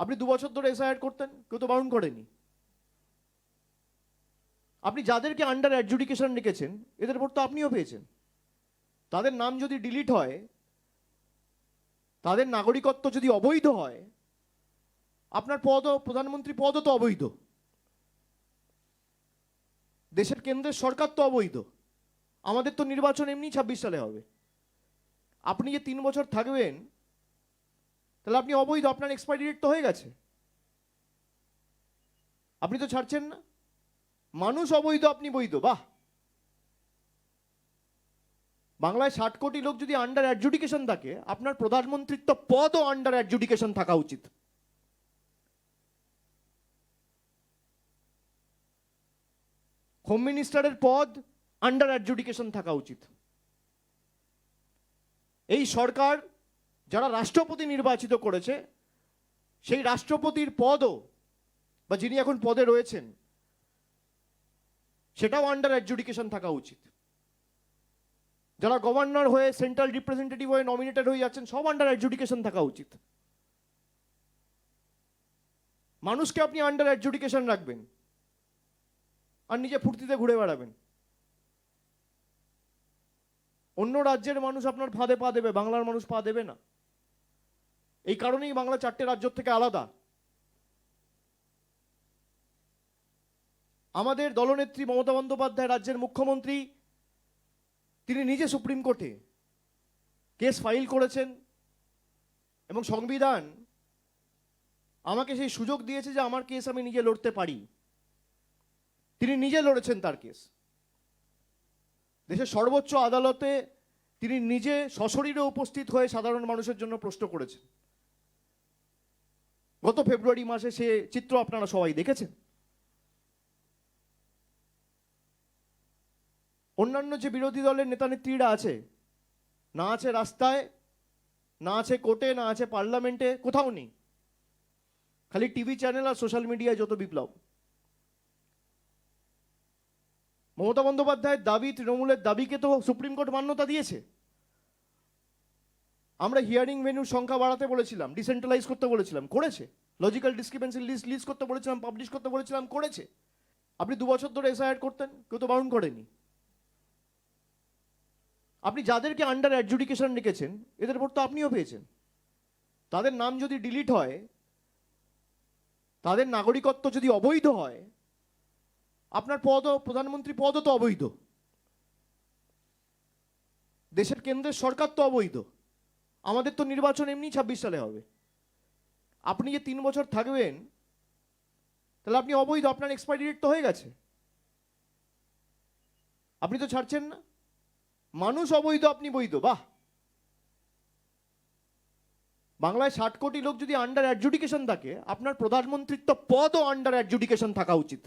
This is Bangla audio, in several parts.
আপনি 2 বছর ধরে এসআইআর করতেন, কেউ তো বারণ করেনি। আপনি যাদেরকে আন্ডার অ্যাডজুডিকেশন রেখেছেন এদের ভোট তো আপনিও পেয়েছেন। তাদের নাম যদি ডিলিট হয়, তাদের নাগরিকত্ব যদি অবৈধ হয়, আপনার পদও, প্রধানমন্ত্রী পদও তো অবৈধ, দেশের কেন্দ্রের সরকার তো অবৈধ। আমাদের তো নির্বাচন এমনি 26 সালে হবে। আপনি যে 3 বছর থাকবেন, তাহলে আপনি অবৈধ, আপনার এক্সপায়ারি ডেট তো হয়ে গেছে, আপনি তো ছাড়ছেন না। মানুষ অবৈধ, আপনি বৈধ, বাহ। বাংলায় 60 কোটি লোক যদি আন্ডার অ্যাডজুডিকেশন থাকে, আপনার প্রধানমন্ত্রিত্ব পদও আন্ডার অ্যাডজুডিকেশন থাকা উচিত। হোম মিনিস্টারের পদ আন্ডার অ্যাডজুডিকেশন থাকা উচিত। এই সরকার যারা রাষ্ট্রপতি নির্বাচিত করেছে, সেই রাষ্ট্রপতির পদও বা যিনি এখন পদে রয়েছেন সেটাও আন্ডার অ্যাডজুডিকেশন থাকা উচিত। যারা গভর্নর হয়ে, সেন্ট্রাল রিপ্রেজেন্টেটিভ হয়ে নমিনেটেড হয়ে যাচ্ছেন, সব আন্ডার অ্যাডজুডিকেশন থাকা উচিত। মানুষকে আপনি আন্ডার অ্যাডজুডিকেশন রাখবেন আর নিজে ফুর্তিতে ঘুরে বেড়াবেন। অন্য রাজ্যের মানুষ আপনার ফাঁদে পা দেবে, বাংলার মানুষ পা দেবে না। এই কারণেই বাংলা 4টে রাজ্য থেকে আলাদা। আমাদের দলনেত্রী মমতা বন্দ্যোপাধ্যায়, রাজ্যের মুখ্যমন্ত্রী, তিনি নিজে সুপ্রিম কোর্টে কেস ফাইল করেছেন এবং সংবিধান আমাকে সেই সুযোগ দিয়েছে যে আমার কেস আমি নিজে লড়তে পারি। তিনি নিজে লড়েছেন তার কেস। দেশের সর্বোচ্চ আদালতে তিনি নিজে সশরীরে উপস্থিত হয়ে সাধারণ মানুষের জন্য প্রশ্ন করেছেন। গত ফেব্রুয়ারি মাসে সে চিত্র আপনারা সবাই দেখেছেন। অন্যান্য যে বিরোধী দলের নেতা নেত্রীরা আছে, না আছে রাস্তায়, না আছে কোর্টে, না আছে পার্লামেন্টে, কোথাও নেই। খালি টিভি চ্যানেল আর সোশ্যাল মিডিয়ায় যত বিপ্লব। মমতা বন্দ্যোপাধ্যায়ের দাবি, তৃণমূলের দাবিকে তো সুপ্রিম কোর্ট মান্যতা দিয়েছে। আমরা হিয়ারিং ভেন্যুর সংখ্যা বাড়াতে বলেছিলাম, ডিসেন্ট্রালাইজ করতে বলেছিলাম, করেছে। লজিক্যাল ডিসক্রিপেন্সি লিস্ট লিস্ট করতে বলেছিলাম, পাবলিশ করতে বলেছিলাম, করেছে। আপনি 2 বছর ধরে এসআইআর করতেন, কেউ তো বারণ করেনি। আপনি যাদেরকে আন্ডার অ্যাডজুডিকেশন রেখেছেন এদের ভোট তো আপনিও পেয়েছেন। তাদের নাম যদি ডিলিট হয়, তাদের নাগরিকত্ব যদি অবৈধ হয়, আপনার পদও, প্রধানমন্ত্রী পদও তো অবৈধ, দেশের কেন্দ্রের সরকার তো অবৈধ। আমাদের তো নির্বাচন এমনি 26 সালে হবে। আপনি যে 3 বছর থাকবেন, তাহলে আপনি অবৈধ, আপনার এক্সপায়ারি ডেট তো হয়ে গেছে, আপনি তো ছাড়ছেন না। মানুষ অবৈধ, আপনি বৈধ, বাহ। বাংলায় 60 কোটি লোক যদি আন্ডার অ্যাডজুডিকেশন থাকে, আপনার প্রধানমন্ত্রিত্ব পদও আন্ডার অ্যাডজুডিকেশন থাকা উচিত।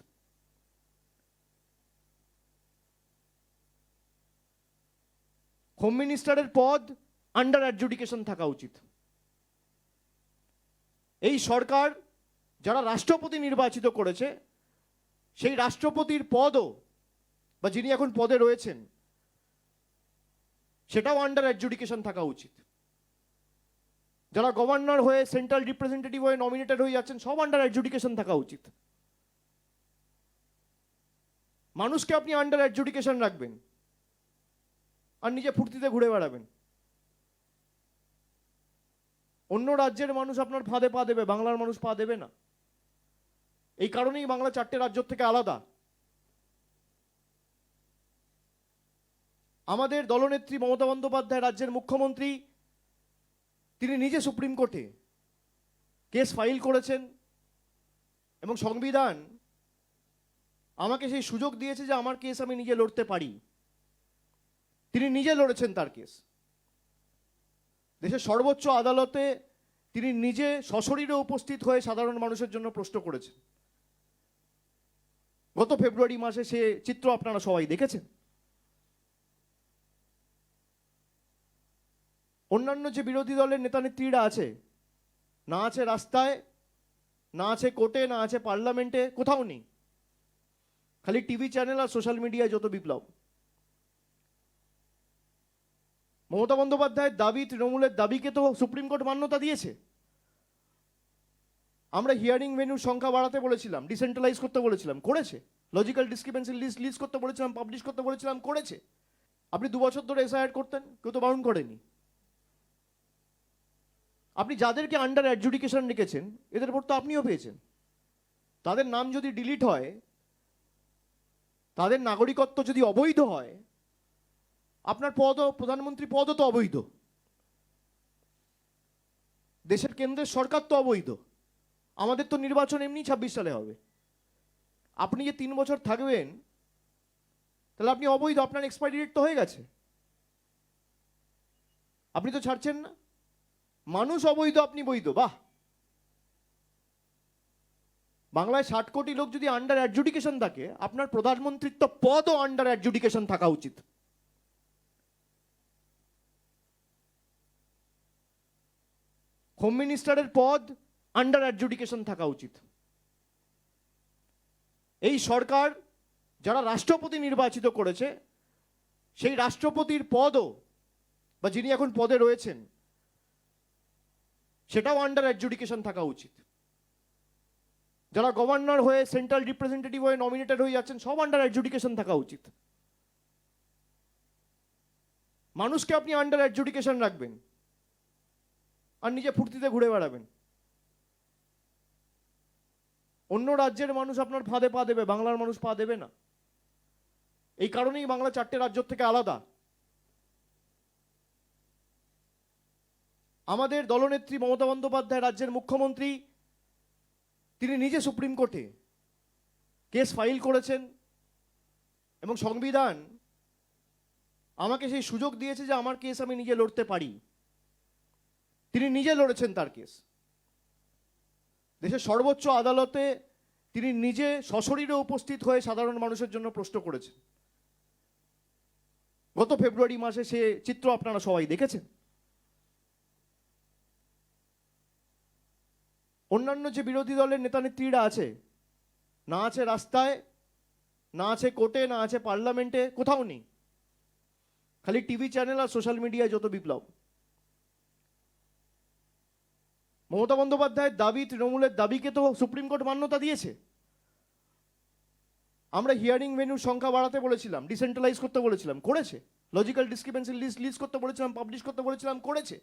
হোম মিনিস্টারের পদ আন্ডার অ্যাডজুডিকেশন থাকা উচিত। এই সরকার যারা রাষ্ট্রপতি নির্বাচিত করেছে, সেই রাষ্ট্রপতির পদও বা যিনি এখন পদে রয়েছেন সেটাও আন্ডার অ্যাডজুডিকেশন থাকা উচিত। যারা গভর্নর হয়ে, সেন্ট্রাল রিপ্রেজেন্টেটিভ হয়ে নমিনেটেড হয়ে যাচ্ছেন, সব আন্ডার অ্যাডজুডিকেশন থাকা উচিত। মানুষকে আপনি আন্ডার অ্যাডজুডিকেশন রাখবেন আর নিজে ফুর্তিতে ঘুরে বেড়াবেন। অন্য রাজ্যের মানুষ আপনার ফাঁদে পা দেবে, বাংলার মানুষ পা দেবে না। এই কারণেই বাংলা 4টে রাজ্য থেকে আলাদা। আমাদের দলনেত্রী মমতা বন্দ্যোপাধ্যায়, রাজ্যের মুখ্যমন্ত্রী, তিনি নিজে সুপ্রিম কোর্টে কেস ফাইল করেছেন এবং সংবিধান আমাকে সেই সুযোগ দিয়েছে যে আমার কেস আমি নিজে লড়তে পারি। তিনি নিজে লড়েছেন তার কেস। দেশের সর্বোচ্চ আদালতে তিনি নিজে সশরীরে উপস্থিত হয়ে সাধারণ মানুষের জন্য প্রশ্ন করেছেন। গত ফেব্রুয়ারি মাসে সে চিত্র আপনারা সবাই দেখেছেন। অন্যান্য যে বিরোধী দলের নেতা নেত্রীরা আছে, না আছে রাস্তায়, না আছে কোর্টে, না আছে পার্লামেন্টে, কোথাও নেই। খালি টিভি চ্যানেল আর সোশ্যাল মিডিয়ায় যত বিপ্লব। মমতা বন্দ্যোপাধ্যায়ের দাবি, তৃণমূলের দাবিকে তো সুপ্রিম কোর্ট মান্যতা দিয়েছে। আমরা হিয়ারিং ভেন্যুর সংখ্যা বাড়াতে বলেছিলাম, ডিসেন্ট্রালাইজ করতে বলেছিলাম, করেছে। লজিক্যাল ডিসক্রিপেন্সি লিস্ট লিস্ট করতে বলেছিলাম, পাবলিশ করতে বলেছিলাম, করেছে। আপনি 2 বছর ধরে এসআইআর করতেন, কেউ তো বারণ করেনি। আপনি যাদেরকে আন্ডার অ্যাডজুডিকেশন রেখেছেন এদের উপর তো আপনিও পেয়েছেন। তাদের নাম যদি ডিলিট হয়, তাদের নাগরিকত্ব যদি অবৈধ হয়, আপনার পদও, প্রধানমন্ত্রী পদও তো অবৈধ, দেশের কেন্দ্রের সরকার তো অবৈধ। আমাদের তো নির্বাচন এমনি 26 সালে হবে। আপনি যে 3 বছর থাকবেন, তাহলে আপনি অবৈধ, আপনার এক্সপায়ারি ডেট তো হয়ে গেছে, আপনি তো ছাড়ছেন না। মানুষ অবৈধ, আপনি বৈধ, বাহ। বাংলায় 60 কোটি লোক যদি আন্ডার অ্যাডজুডিকেশন থাকে, আপনার প্রধানমন্ত্রিত্ব পদও আন্ডার অ্যাডজুডিকেশন থাকা উচিত। হোম মিনিস্টারের পদ আন্ডার অ্যাডজুডিকেশন থাকা উচিত। এই সরকার যারা রাষ্ট্রপতি নির্বাচিত করেছে, সেই রাষ্ট্রপতির পদও, বা যিনি এখন পদে রয়েছেন, সেটাও আন্ডার অ্যাডজুডিকেশন থাকা উচিত। যারা গভর্নর হয়ে, সেন্ট্রাল রিপ্রেজেন্টেটিভ হয়ে নমিনেটেড হয়ে যাচ্ছেন, সব আন্ডার অ্যাডজুডিকেশন থাকা উচিত। মানুষকে আপনি আন্ডার অ্যাডজুডিকেশন রাখবেন আর নিজে ফুর্তিতে ঘুরে বেড়াবেন। অন্য রাজ্যের মানুষ আপনার ফাঁদে পা দেবে, বাংলার মানুষ পা দেবে না। এই কারণেই বাংলা 4টে রাজ্য থেকে আলাদা। আমাদের দলনেত্রী মমতা বন্দ্যোপাধ্যায়, রাজ্যের মুখ্যমন্ত্রী, তিনি নিজে সুপ্রিম কোর্টে কেস ফাইল করেছেন এবং সংবিধান আমাকে সেই সুযোগ দিয়েছে যে আমার কেস আমি নিজে লড়তে পারি। তিনি নিজে লড়েছেন তার কেস। দেশের সর্বোচ্চ আদালতে তিনি নিজে সশরীরে উপস্থিত হয়ে সাধারণ মানুষের জন্য প্রশ্ন করেছেন। গত ফেব্রুয়ারি মাসে সে চিত্র আপনারা সবাই দেখেছেন। অন্যান্য যে বিরোধী দলের নেতা নেত্রীরা আছে, না আছে রাস্তায়, না আছে কোর্টে, না আছে পার্লামেন্টে, কোথাও নেই। খালি টিভি চ্যানেল আর সোশ্যাল মিডিয়ায় যত বিপ্লব। মমতা বন্দ্যোপাধ্যায়ের দাবি, তৃণমূলের দাবিকে তো সুপ্রিম কোর্ট মান্যতা দিয়েছে। আমরা হিয়ারিং ভেন্যুর সংখ্যা বাড়াতে বলেছিলাম, ডিসেন্ট্রালাইজ করতে বলেছিলাম, করেছে। লজিক্যাল ডিসক্রিপেন্সি লিস্ট লিস্ট করতে বলেছিলাম, পাবলিশ করতে বলেছিলাম, করেছে।